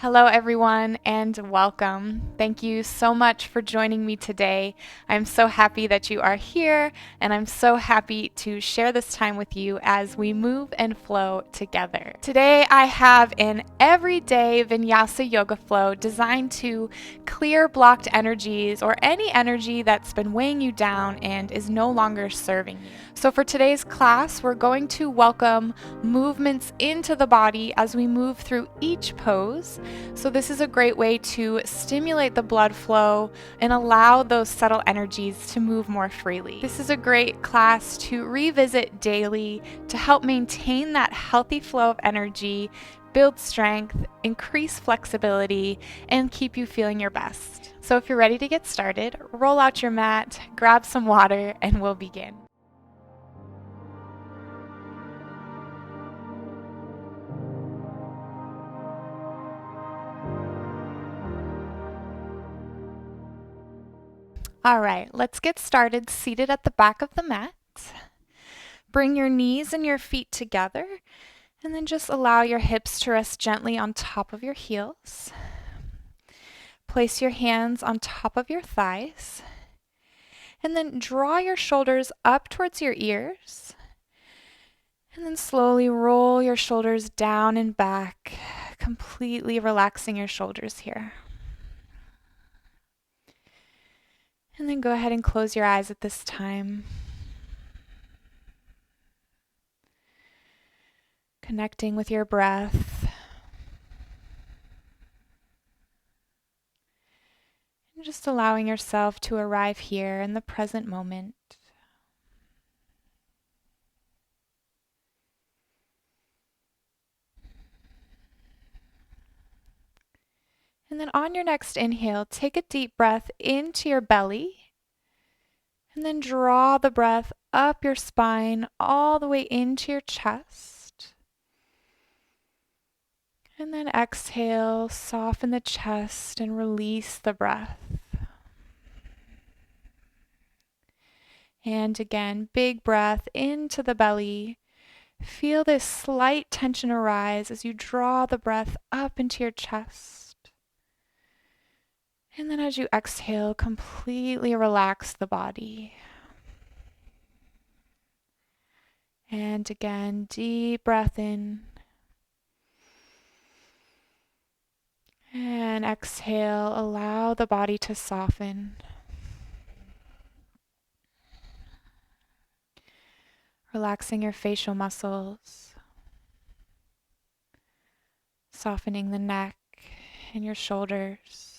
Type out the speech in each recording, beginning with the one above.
Hello, everyone, and welcome. Thank you so much for joining me today. I'm so happy that you are here, and I'm so happy to share this time with you as we move and flow together. Today, I have an everyday Vinyasa yoga flow designed to clear blocked energies or any energy that's been weighing you down and is no longer serving you. So, for today's class, we're going to welcome movements into the body as we move through each pose. So this is a great way to stimulate the blood flow and allow those subtle energies to move more freely. This is a great class to revisit daily to help maintain that healthy flow of energy, build strength, increase flexibility, and keep you feeling your best. So if you're ready to get started, roll out your mat, grab some water, and we'll begin. All right, let's get started seated at the back of the mat. Bring your knees and your feet together, and then just allow your hips to rest gently on top of your heels. Place your hands on top of your thighs, and then draw your shoulders up towards your ears, and then slowly roll your shoulders down and back, completely relaxing your shoulders here. And then go ahead and close your eyes at this time. Connecting with your breath. And just allowing yourself to arrive here in the present moment. And then on your next inhale, take a deep breath into your belly. And then draw the breath up your spine all the way into your chest. And then exhale, soften the chest and release the breath. And again, big breath into the belly. Feel this slight tension arise as you draw the breath up into your chest. And then as you exhale, completely relax the body. And again, deep breath in. And exhale, allow the body to soften. Relaxing your facial muscles. Softening the neck and your shoulders.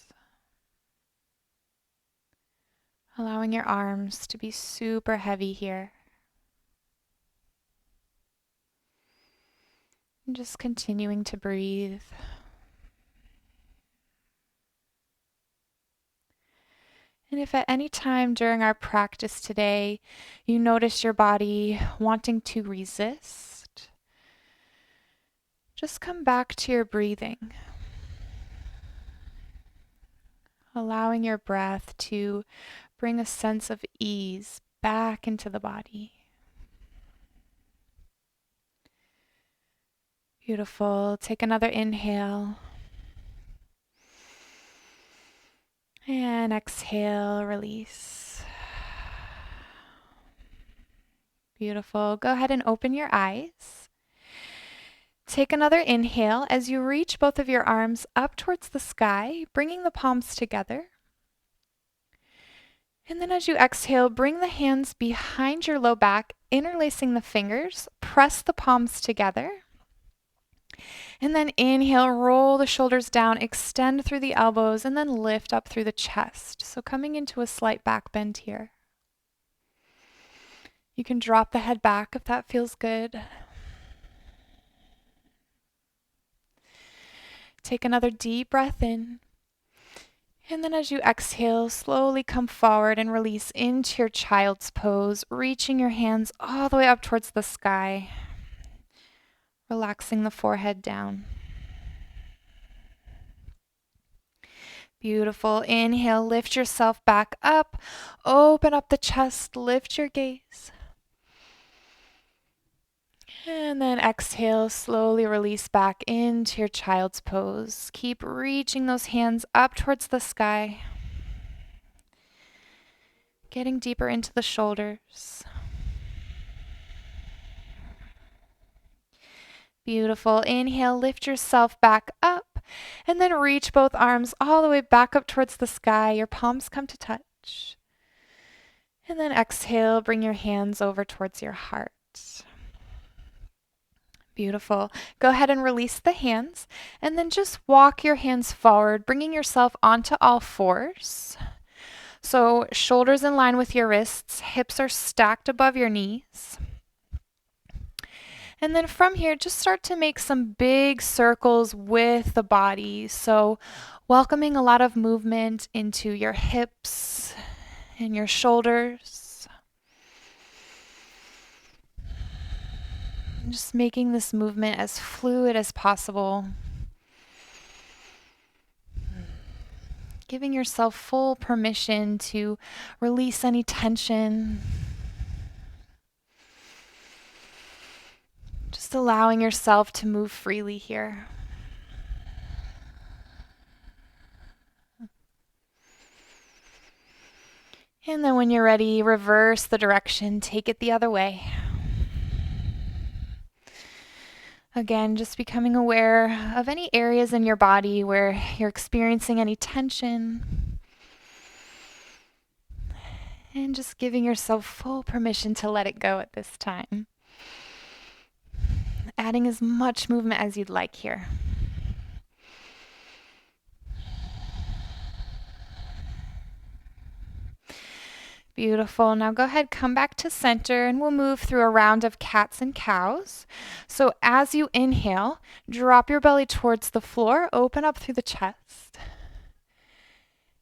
Allowing your arms to be super heavy here. And just continuing to breathe. And if at any time during our practice today you notice your body wanting to resist, just come back to your breathing. Allowing your breath to bring a sense of ease back into the body. Beautiful. Take another inhale. And exhale, release. Beautiful. Go ahead and open your eyes. Take another inhale as you reach both of your arms up towards the sky, bringing the palms together. And then as you exhale, bring the hands behind your low back, interlacing the fingers, press the palms together. And then inhale, roll the shoulders down, extend through the elbows, and then lift up through the chest. So coming into a slight back bend here. You can drop the head back if that feels good. Take another deep breath in. And then as you exhale, slowly come forward and release into your child's pose, reaching your hands all the way up towards the sky. Relaxing the forehead down. Beautiful. Inhale, lift yourself back up. Open up the chest, lift your gaze. And then exhale, slowly release back into your child's pose. Keep reaching those hands up towards the sky. Getting deeper into the shoulders. Beautiful. Inhale, lift yourself back up, and then reach both arms all the way back up towards the sky. Your palms come to touch. And then exhale, bring your hands over towards your heart. Beautiful. Go ahead and release the hands, and then just walk your hands forward, bringing yourself onto all fours. So shoulders in line with your wrists, hips are stacked above your knees. And then from here, just start to make some big circles with the body. So welcoming a lot of movement into your hips and your shoulders. Just making this movement as fluid as possible. Giving yourself full permission to release any tension. Just allowing yourself to move freely here. And then when you're ready, reverse the direction, take it the other way. Again, just becoming aware of any areas in your body where you're experiencing any tension. And just giving yourself full permission to let it go at this time. Adding as much movement as you'd like here. Beautiful. Now go ahead, come back to center, and we'll move through a round of cats and cows. So as you inhale, drop your belly towards the floor, open up through the chest.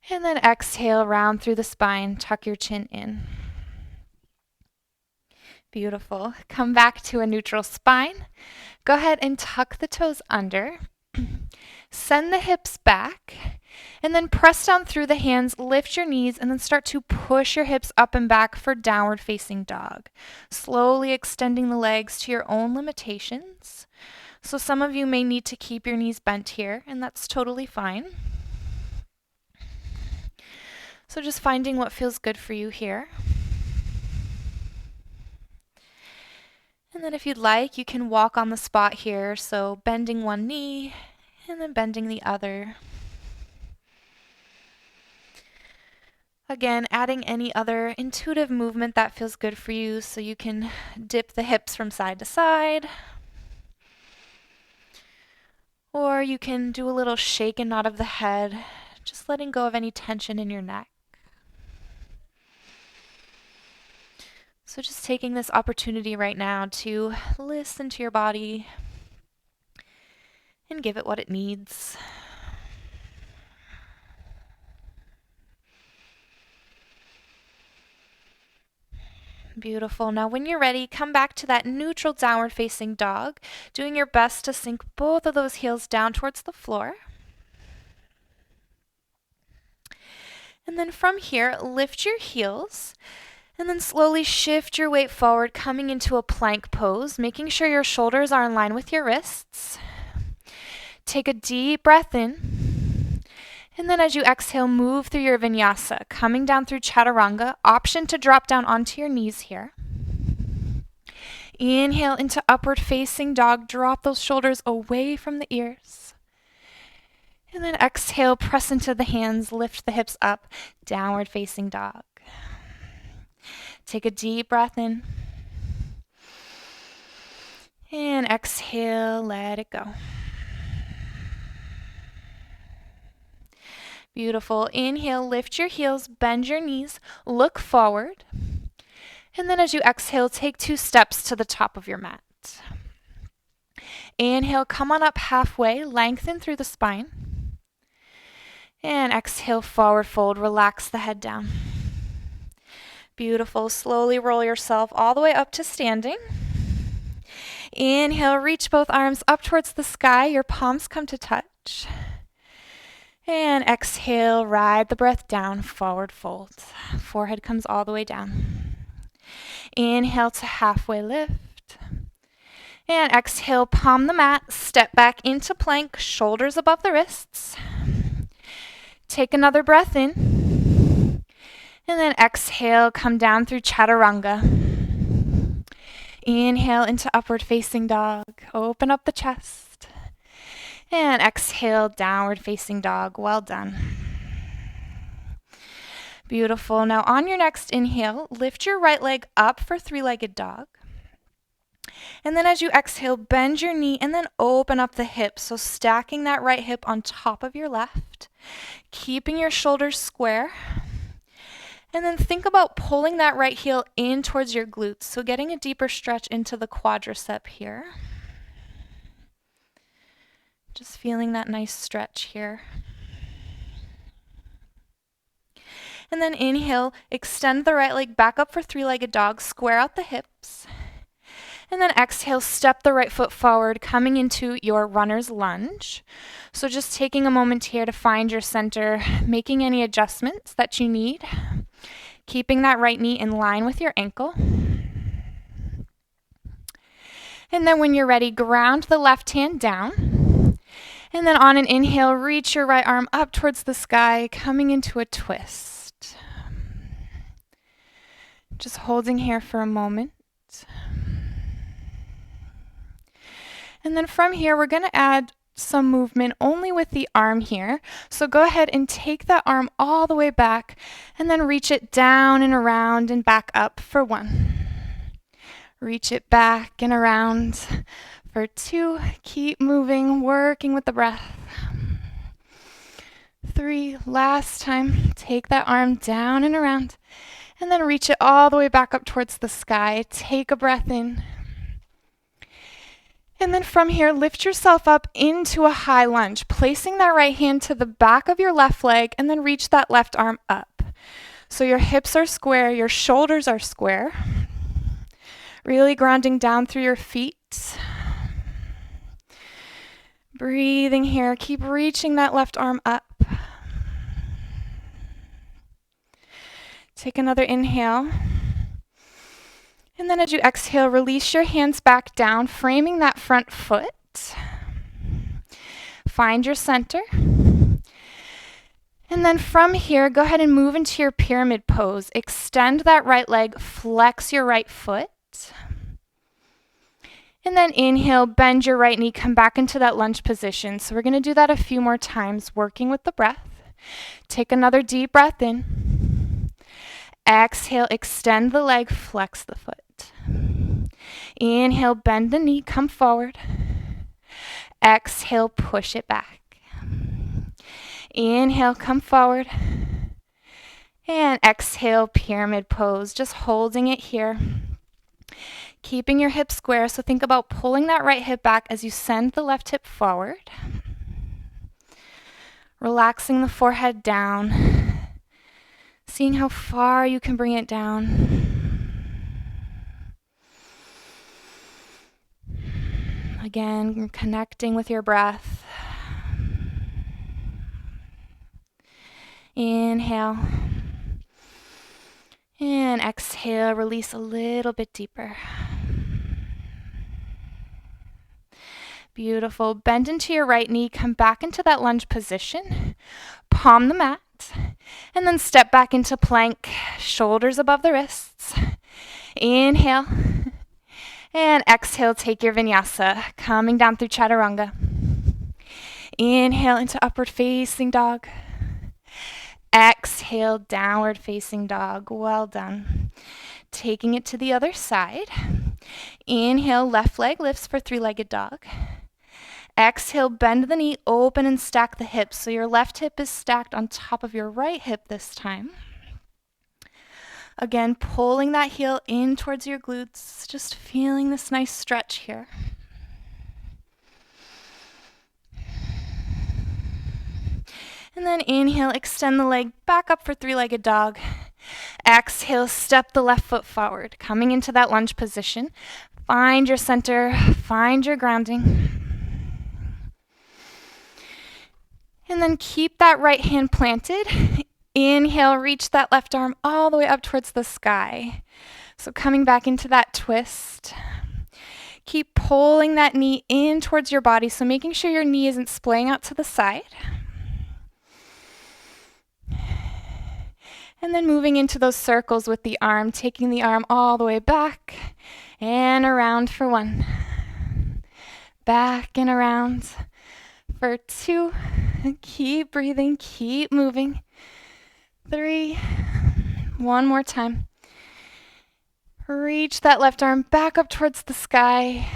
And then exhale, round through the spine, tuck your chin in. Beautiful. Come back to a neutral spine. Go ahead and tuck the toes under. Send the hips back. And then press down through the hands, lift your knees, and then start to push your hips up and back for downward facing dog. Slowly extending the legs to your own limitations. So some of you may need to keep your knees bent here, and that's totally fine. So just finding what feels good for you here. And then if you'd like, you can walk on the spot here, so bending one knee and then bending the other. Again, adding any other intuitive movement that feels good for you, so you can dip the hips from side to side. Or you can do a little shake and nod of the head, just letting go of any tension in your neck. So just taking this opportunity right now to listen to your body and give it what it needs. Beautiful. Now when you're ready, come back to that neutral downward facing dog, doing your best to sink both of those heels down towards the floor. And then from here, lift your heels. And then slowly shift your weight forward, coming into a plank pose, making sure your shoulders are in line with your wrists. Take a deep breath in. And then as you exhale, move through your vinyasa, coming down through chaturanga. Option to drop down onto your knees here. Inhale into upward facing dog. Drop those shoulders away from the ears. And then exhale, press into the hands, lift the hips up, downward facing dog. Take a deep breath in. And exhale, let it go. Beautiful. Inhale, lift your heels, bend your knees, look forward. And then as you exhale, take 2 steps to the top of your mat. Inhale, come on up halfway, lengthen through the spine. And exhale, forward fold, relax the head down. Beautiful. Slowly roll yourself all the way up to standing. Inhale, reach both arms up towards the sky. Your palms come to touch. And exhale, ride the breath down, forward fold. Forehead comes all the way down. Inhale to halfway lift. And exhale, palm the mat, step back into plank, shoulders above the wrists. Take another breath in. And then exhale, come down through chaturanga. Inhale into upward facing dog. Open up the chest. And exhale, downward facing dog. Well done. Beautiful. Now on your next inhale, lift your right leg up for three-legged dog. And then as you exhale, bend your knee and then open up the hips. So stacking that right hip on top of your left, keeping your shoulders square. And then think about pulling that right heel in towards your glutes. So getting a deeper stretch into the quadricep here. Just feeling that nice stretch here. And then inhale, extend the right leg back up for three-legged dog, square out the hips. And then exhale, step the right foot forward, coming into your runner's lunge. So just taking a moment here to find your center, making any adjustments that you need. Keeping that right knee in line with your ankle. And then when you're ready, ground the left hand down. And then on an inhale, reach your right arm up towards the sky, coming into a twist. Just holding here for a moment. And then from here, we're going to add some movement only with the arm here. So go ahead and take that arm all the way back and then reach it down and around and back up for 1. Reach it back and around for 2. Keep moving, working with the breath. 3. Last time. Take that arm down and around and then reach it all the way back up towards the sky. Take a breath in. And then from here, lift yourself up into a high lunge, placing that right hand to the back of your left leg and then reach that left arm up. So your hips are square, your shoulders are square. Really grounding down through your feet. Breathing here, keep reaching that left arm up. Take another inhale. And then as you exhale, release your hands back down, framing that front foot. Find your center. And then from here, go ahead and move into your pyramid pose. Extend that right leg, flex your right foot. And then inhale, bend your right knee, come back into that lunge position. So we're going to do that a few more times, working with the breath. Take another deep breath in. Exhale, extend the leg, flex the foot. Inhale, bend the knee, come forward. Exhale, push it back. Inhale, come forward. And exhale, pyramid pose, just holding it here. Keeping your hips square, so think about pulling that right hip back as you send the left hip forward. Relaxing the forehead down. Seeing how far you can bring it down. Again, connecting with your breath. Inhale. And exhale, release a little bit deeper. Beautiful. Bend into your right knee, come back into that lunge position. Palm the mat. And then step back into plank, shoulders above the wrists. Inhale. And exhale, take your vinyasa, coming down through chaturanga. Inhale into upward facing dog. Exhale, downward facing dog. Well done. Taking it to the other side. Inhale, left leg lifts for three-legged dog. Exhale, bend the knee, open and stack the hips. So your left hip is stacked on top of your right hip this time. Again, pulling that heel in towards your glutes, just feeling this nice stretch here. And then inhale, extend the leg back up for three-legged dog. Exhale, step the left foot forward, coming into that lunge position. Find your center, find your grounding. And then keep that right hand planted. Inhale, reach that left arm all the way up towards the sky. So coming back into that twist. Keep pulling that knee in towards your body, so making sure your knee isn't splaying out to the side. And then moving into those circles with the arm, taking the arm all the way back and around for 1. Back and around for 2. Keep breathing, keep moving. 3. One more time. Reach that left arm back up towards the sky.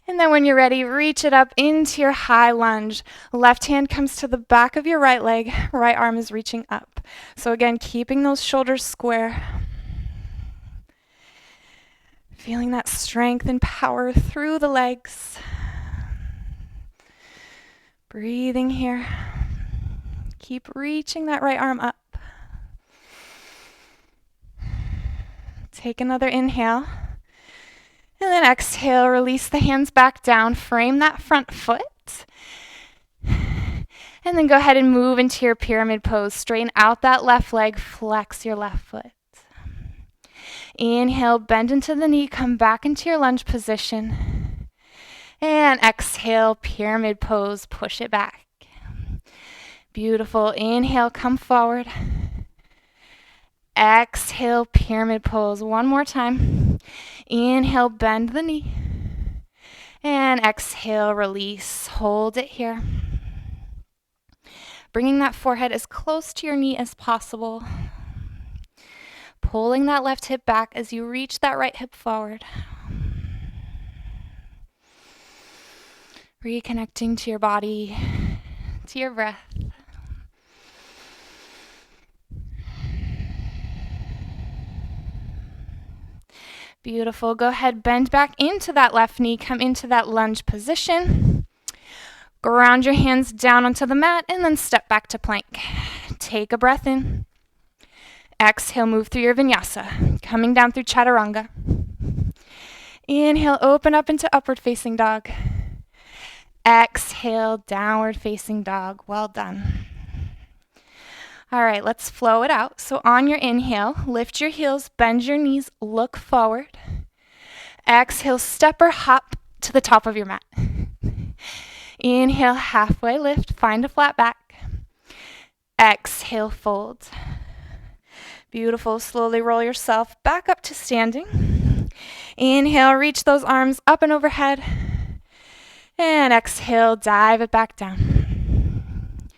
And then when you're ready, reach it up into your high lunge. Left hand comes to the back of your right leg. Right arm is reaching up. So again, keeping those shoulders square. Feeling that strength and power through the legs. Breathing here. Keep reaching that right arm up. Take another inhale. And then exhale, release the hands back down, frame that front foot. And then go ahead and move into your pyramid pose. Straighten out that left leg, flex your left foot. Inhale, bend into the knee, come back into your lunge position. And exhale, pyramid pose, push it back. Beautiful. Inhale, come forward. Exhale, pyramid pose. One more time. Inhale, bend the knee. And exhale, release. Hold it here. Bringing that forehead as close to your knee as possible. Pulling that left hip back as you reach that right hip forward. Reconnecting to your body, to your breath. Beautiful. Go ahead, bend back into that left knee. Come into that lunge position. Ground your hands down onto the mat and then step back to plank. Take a breath in. Exhale, move through your vinyasa. Coming down through chaturanga. Inhale, open up into upward facing dog. Exhale, downward facing dog. Well done. All right, let's flow it out. So on your inhale, lift your heels, bend your knees, look forward. Exhale, step or hop to the top of your mat. Inhale, halfway lift, find a flat back. Exhale, fold. Beautiful. Slowly roll yourself back up to standing. Inhale, reach those arms up and overhead. And exhale, dive it back down.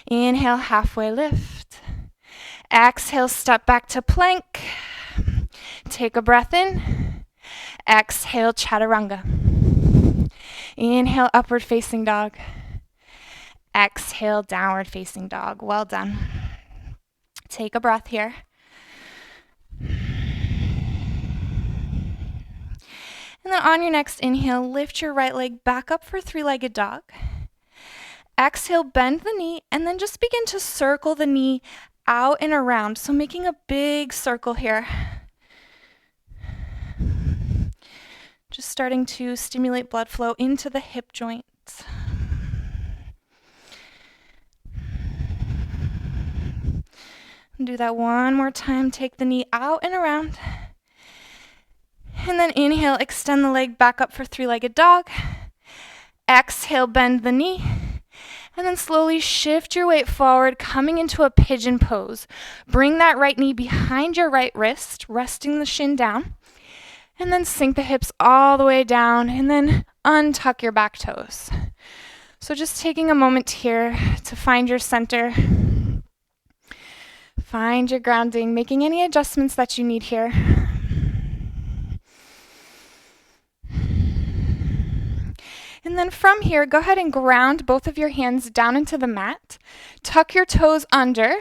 Inhale, halfway lift. Exhale, step back to plank. Take a breath in. Exhale, chaturanga. Inhale, upward facing dog. Exhale, downward facing dog. Well done. Take a breath here. And then on your next inhale, lift your right leg back up for three-legged dog. Exhale, bend the knee, and then just begin to circle the knee out and around. So making a big circle here. Just starting to stimulate blood flow into the hip joints. Do that one more time. Take the knee out and around. And then inhale, extend the leg back up for three-legged dog. Exhale, bend the knee. And then slowly shift your weight forward, coming into a pigeon pose. Bring that right knee behind your right wrist, resting the shin down. And then sink the hips all the way down, and then untuck your back toes. So just taking a moment here to find your center. Find your grounding, making any adjustments that you need here. And then from here, go ahead and ground both of your hands down into the mat. Tuck your toes under.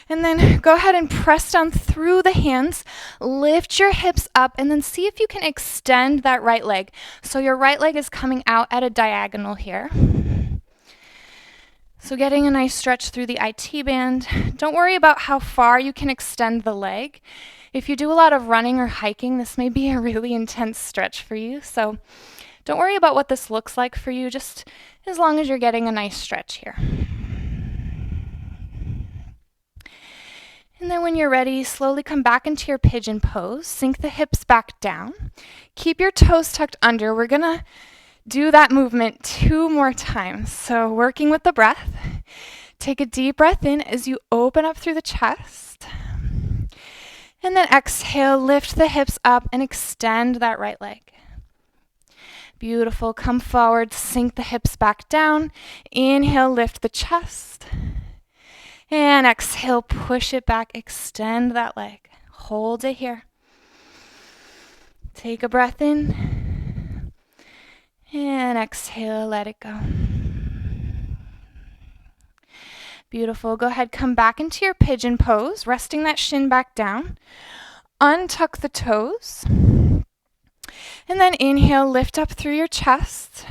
And then go ahead and press down through the hands. Lift your hips up and then see if you can extend that right leg. So your right leg is coming out at a diagonal here. So getting a nice stretch through the IT band. Don't worry about how far you can extend the leg. If you do a lot of running or hiking, this may be a really intense stretch for you. So don't worry about what this looks like for you, just as long as you're getting a nice stretch here. And then when you're ready, slowly come back into your pigeon pose. Sink the hips back down. Keep your toes tucked under. We're going to do that movement 2 more times. So working with the breath. Take a deep breath in as you open up through the chest. And then exhale, lift the hips up and extend that right leg. Beautiful. Come forward, sink the hips back down. Inhale, lift the chest. And exhale, push it back, extend that leg. Hold it here. Take a breath in. And exhale, let it go. Beautiful. Go ahead, come back into your pigeon pose, resting that shin back down. Untuck the toes. And then inhale, lift up through your chest.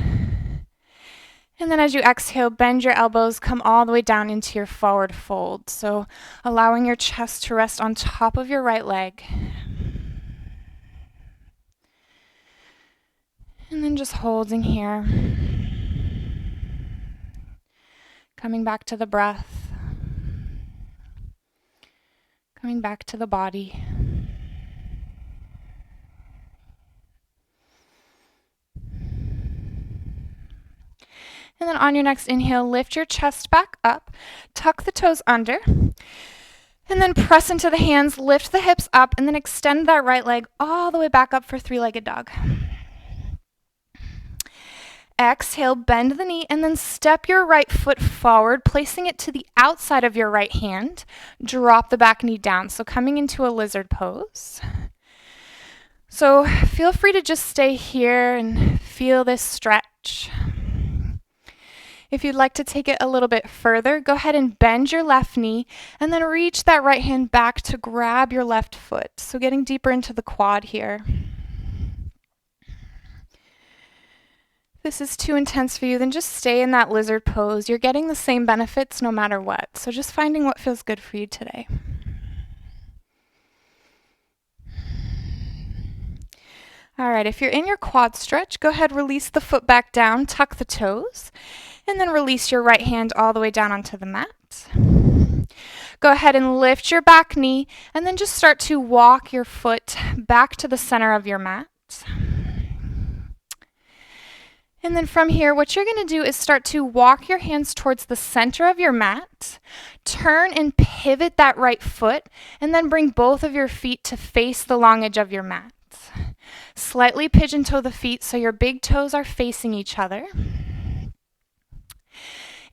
And then as you exhale, bend your elbows, come all the way down into your forward fold. So allowing your chest to rest on top of your right leg. And then just holding here. Coming back to the breath. Coming back to the body. And then on your next inhale, lift your chest back up, tuck the toes under, and then press into the hands, lift the hips up, and then extend that right leg all the way back up for 3-legged dog. Exhale, bend the knee, and then step your right foot forward, placing it to the outside of your right hand. Drop the back knee down, so coming into a lizard pose. So feel free to just stay here and feel this stretch. If you'd like to take it a little bit further, go ahead and bend your left knee and then reach that right hand back to grab your left foot. So getting deeper into the quad here. If this is too intense for you, then just stay in that lizard pose. You're getting the same benefits no matter what. So just finding what feels good for you today. All right, if you're in your quad stretch, go ahead, release the foot back down, tuck the toes. And then release your right hand all the way down onto the mat. Go ahead and lift your back knee and then just start to walk your foot back to the center of your mat. And then from here, what you're going to do is start to walk your hands towards the center of your mat, turn and pivot that right foot, and then bring both of your feet to face the long edge of your mat. Slightly pigeon toe the feet so your big toes are facing each other.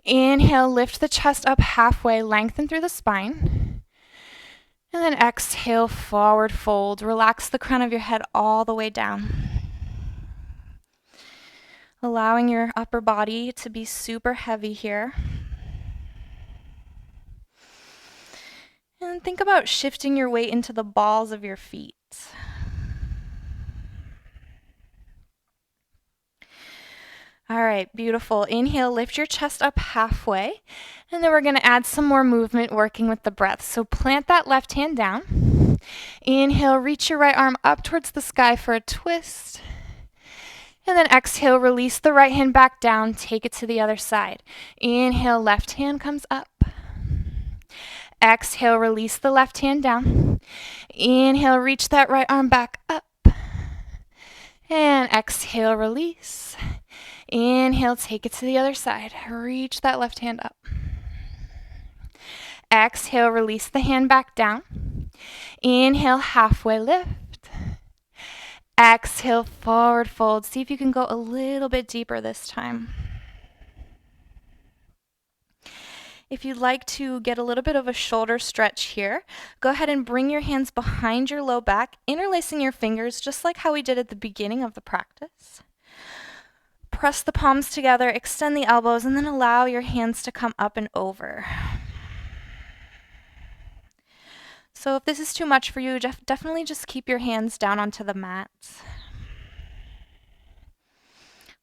Inhale, lift the chest up halfway, lengthen through the spine. And then exhale, forward fold. Relax the crown of your head all the way down. Allowing your upper body to be super heavy here. And think about shifting your weight into the balls of your feet. All right, beautiful. Inhale, lift your chest up halfway, and then we're going to add some more movement working with the breath. So plant that left hand down. Inhale, reach your right arm up towards the sky for a twist. And then exhale, release the right hand back down, take it to the other side. Inhale, left hand comes up. Exhale, release the left hand down. Inhale, reach that right arm back up. And exhale, release. Inhale, take it to the other side. Reach that left hand up. Exhale, release the hand back down. Inhale, halfway lift. Exhale, forward fold. See if you can go a little bit deeper this time. If you'd like to get a little bit of a shoulder stretch here, go ahead and bring your hands behind your low back, interlacing your fingers just like how we did at the beginning of the practice. Press the palms together, extend the elbows, and then allow your hands to come up and over. So if this is too much for you, definitely just keep your hands down onto the mat.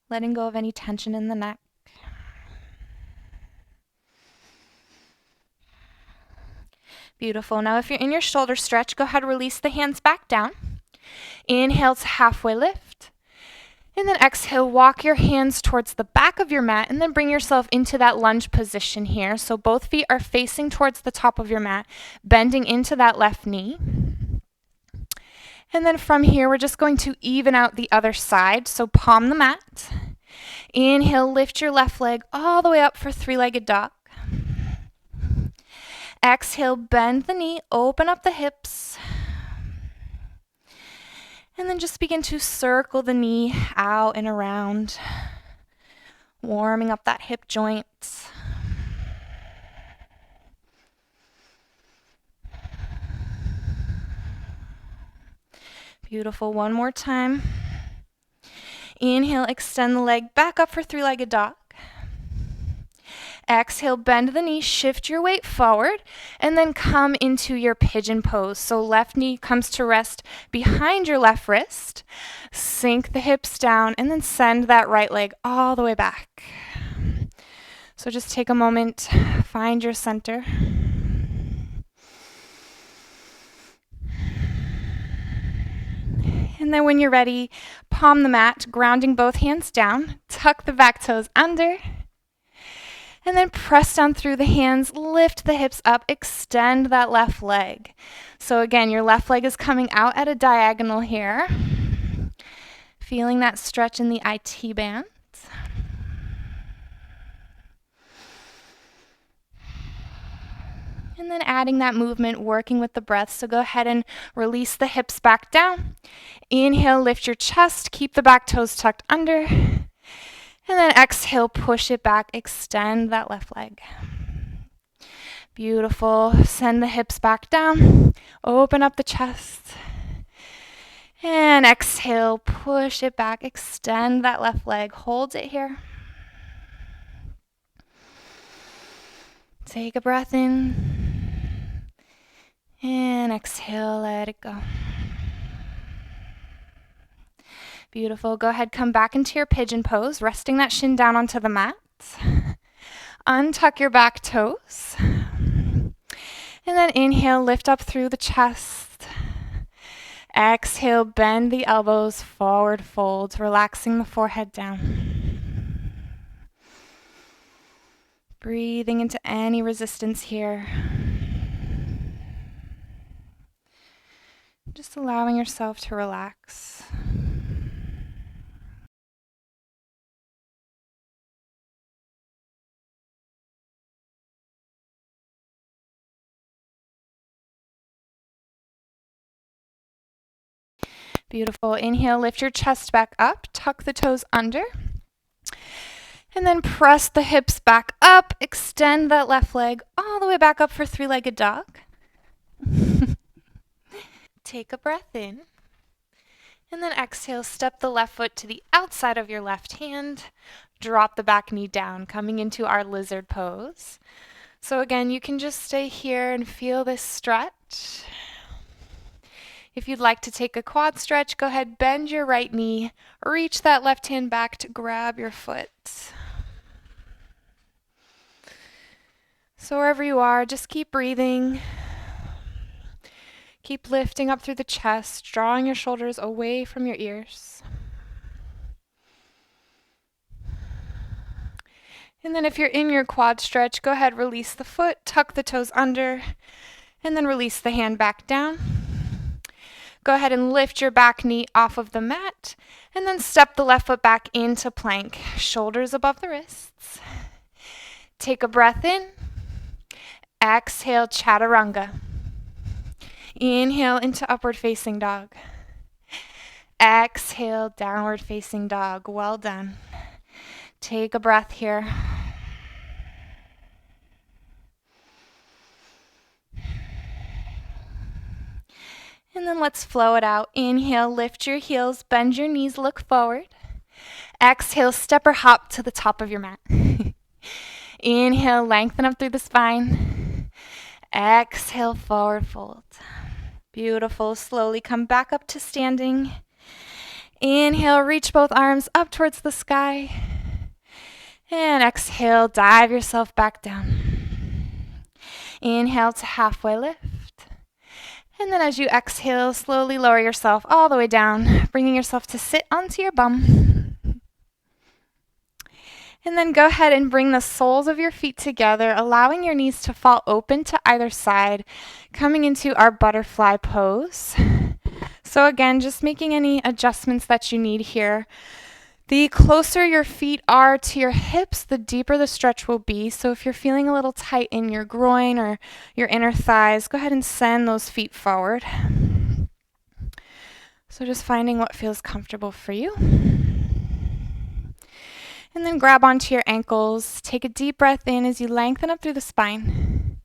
Letting go of any tension in the neck. Beautiful. Now if you're in your shoulder stretch, go ahead and release the hands back down. Inhale to halfway lift. And then exhale, walk your hands towards the back of your mat and then bring yourself into that lunge position here. So both feet are facing towards the top of your mat, bending into that left knee. And then from here, we're just going to even out the other side. So palm the mat. Inhale, lift your left leg all the way up for three-legged dog. Exhale, bend the knee, open up the hips. And then just begin to circle the knee out and around, warming up that hip joint. Beautiful. One more time. Inhale, extend the leg back up for three-legged dog. Exhale, bend the knee, shift your weight forward, and then come into your pigeon pose. So left knee comes to rest behind your left wrist. Sink the hips down, and then send that right leg all the way back. So just take a moment, find your center. And then when you're ready, palm the mat, grounding both hands down, tuck the back toes under. And then press down through the hands, lift the hips up, extend that left leg. So again, your left leg is coming out at a diagonal here. Feeling that stretch in the IT band. And then adding that movement, working with the breath. So go ahead and release the hips back down. Inhale, lift your chest, keep the back toes tucked under. And then exhale, push it back, extend that left leg. Beautiful. Send the hips back down, open up the chest. And exhale, push it back, extend that left leg, hold it here. Take a breath in. And exhale, let it go. Beautiful. Go ahead, come back into your pigeon pose, resting that shin down onto the mat. Untuck your back toes. And then inhale, lift up through the chest. Exhale, bend the elbows, forward fold, relaxing the forehead down. Breathing into any resistance here. Just allowing yourself to relax. Beautiful. Inhale, lift your chest back up, tuck the toes under. And then press the hips back up, extend that left leg all the way back up for three-legged dog. Take a breath in. And then exhale, step the left foot to the outside of your left hand. Drop the back knee down, coming into our lizard pose. So again, you can just stay here and feel this stretch. If you'd like to take a quad stretch, go ahead, bend your right knee, reach that left hand back to grab your foot. So wherever you are, just keep breathing. Keep lifting up through the chest, drawing your shoulders away from your ears. And then if you're in your quad stretch, go ahead, release the foot, tuck the toes under, and then release the hand back down. Go ahead and lift your back knee off of the mat, and then step the left foot back into plank, shoulders above the wrists. Take a breath in. Exhale, chaturanga. Inhale into upward facing dog. Exhale, downward facing dog. Well done. Take a breath here. And then let's flow it out. Inhale, lift your heels, bend your knees, look forward. Exhale, step or hop to the top of your mat. Inhale, lengthen up through the spine. Exhale, forward fold. Beautiful. Slowly come back up to standing. Inhale, reach both arms up towards the sky. And exhale, dive yourself back down. Inhale to halfway lift. And then as you exhale, slowly lower yourself all the way down, bringing yourself to sit onto your bum. And then go ahead and bring the soles of your feet together, allowing your knees to fall open to either side, coming into our butterfly pose. So again, just making any adjustments that you need here. The closer your feet are to your hips, the deeper the stretch will be. So if you're feeling a little tight in your groin or your inner thighs, go ahead and send those feet forward. So just finding what feels comfortable for you. And then grab onto your ankles. Take a deep breath in as you lengthen up through the spine.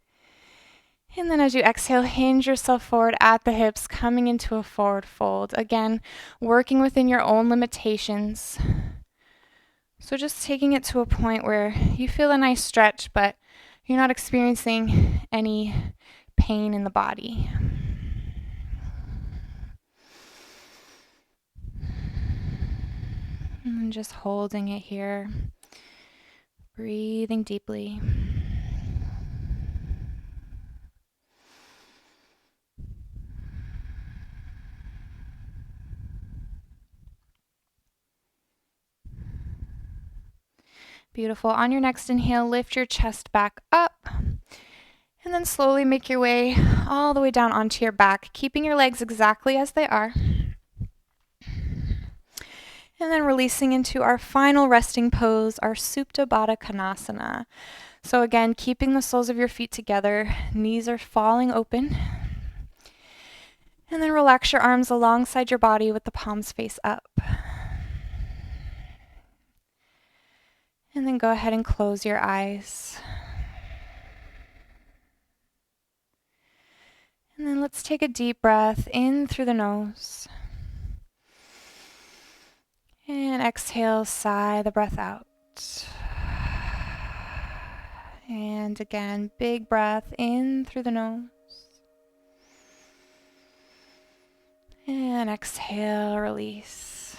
And then as you exhale, hinge yourself forward at the hips, coming into a forward fold. Again, working within your own limitations. So just taking it to a point where you feel a nice stretch, but you're not experiencing any pain in the body. And just holding it here. Breathing deeply. Beautiful. On your next inhale, lift your chest back up. And then slowly make your way all the way down onto your back, keeping your legs exactly as they are. And then releasing into our final resting pose, our Supta Baddha Konasana. So again, keeping the soles of your feet together, knees are falling open. And then relax your arms alongside your body with the palms face up. And then go ahead and close your eyes. And then let's take a deep breath in through the nose. And exhale, sigh the breath out. And again, big breath in through the nose. And exhale, release.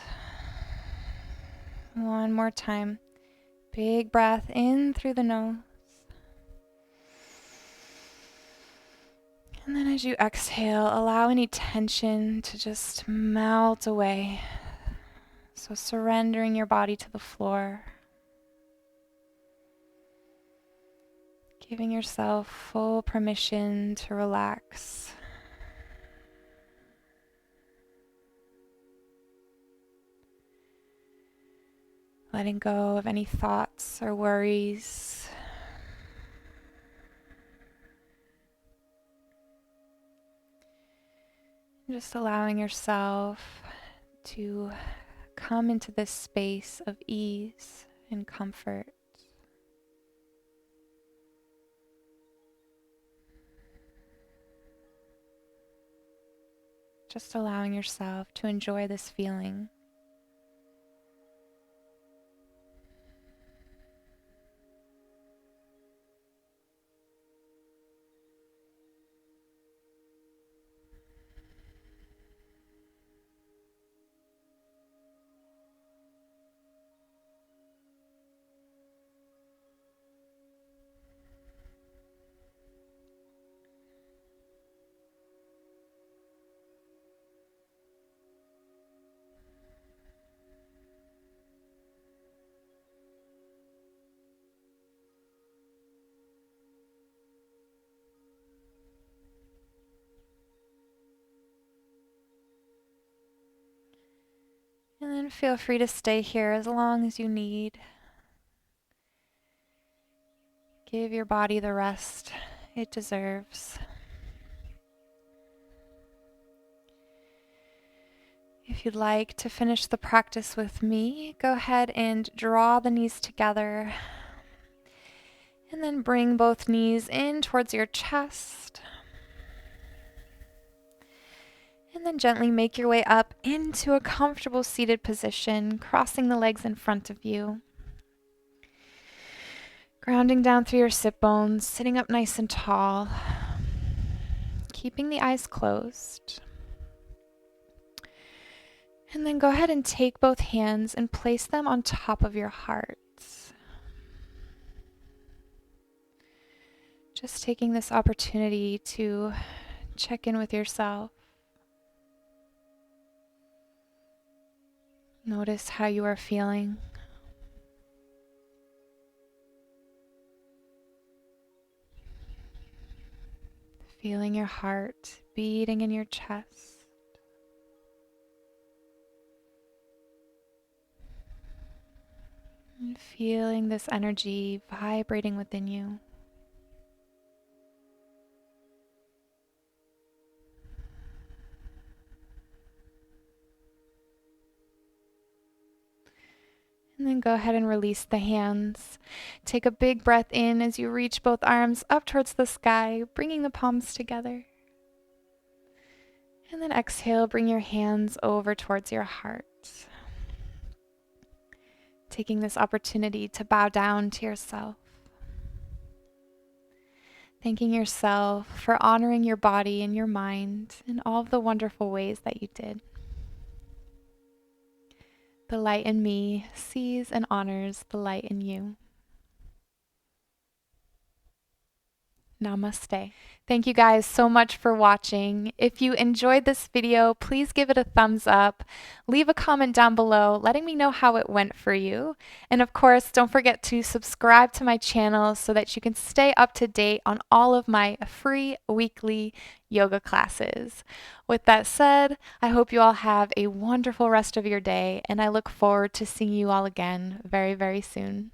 One more time. Big breath in through the nose. And then as you exhale, allow any tension to just melt away. So surrendering your body to the floor. Giving yourself full permission to relax. Letting go of any thoughts or worries. Just allowing yourself to come into this space of ease and comfort. Just allowing yourself to enjoy this feeling. And then feel free to stay here as long as you need. Give your body the rest it deserves. If you'd like to finish the practice with me, go ahead and draw the knees together. And then bring both knees in towards your chest. And then gently make your way up into a comfortable seated position, crossing the legs in front of you. Grounding down through your sit bones, sitting up nice and tall. Keeping the eyes closed. And then go ahead and take both hands and place them on top of your heart. Just taking this opportunity to check in with yourself. Notice how you are feeling. Feeling your heart beating in your chest. And feeling this energy vibrating within you. And then go ahead and release the hands. Take a big breath in as you reach both arms up towards the sky, bringing the palms together. And then exhale, bring your hands over towards your heart. Taking this opportunity to bow down to yourself. Thanking yourself for honoring your body and your mind in all of the wonderful ways that you did. The light in me sees and honors the light in you. Namaste. Thank you guys so much for watching. If you enjoyed this video, please give it a thumbs up. Leave a comment down below letting me know how it went for you. And of course, don't forget to subscribe to my channel so that you can stay up to date on all of my free weekly yoga classes. With that said, I hope you all have a wonderful rest of your day, and I look forward to seeing you all again very, very soon.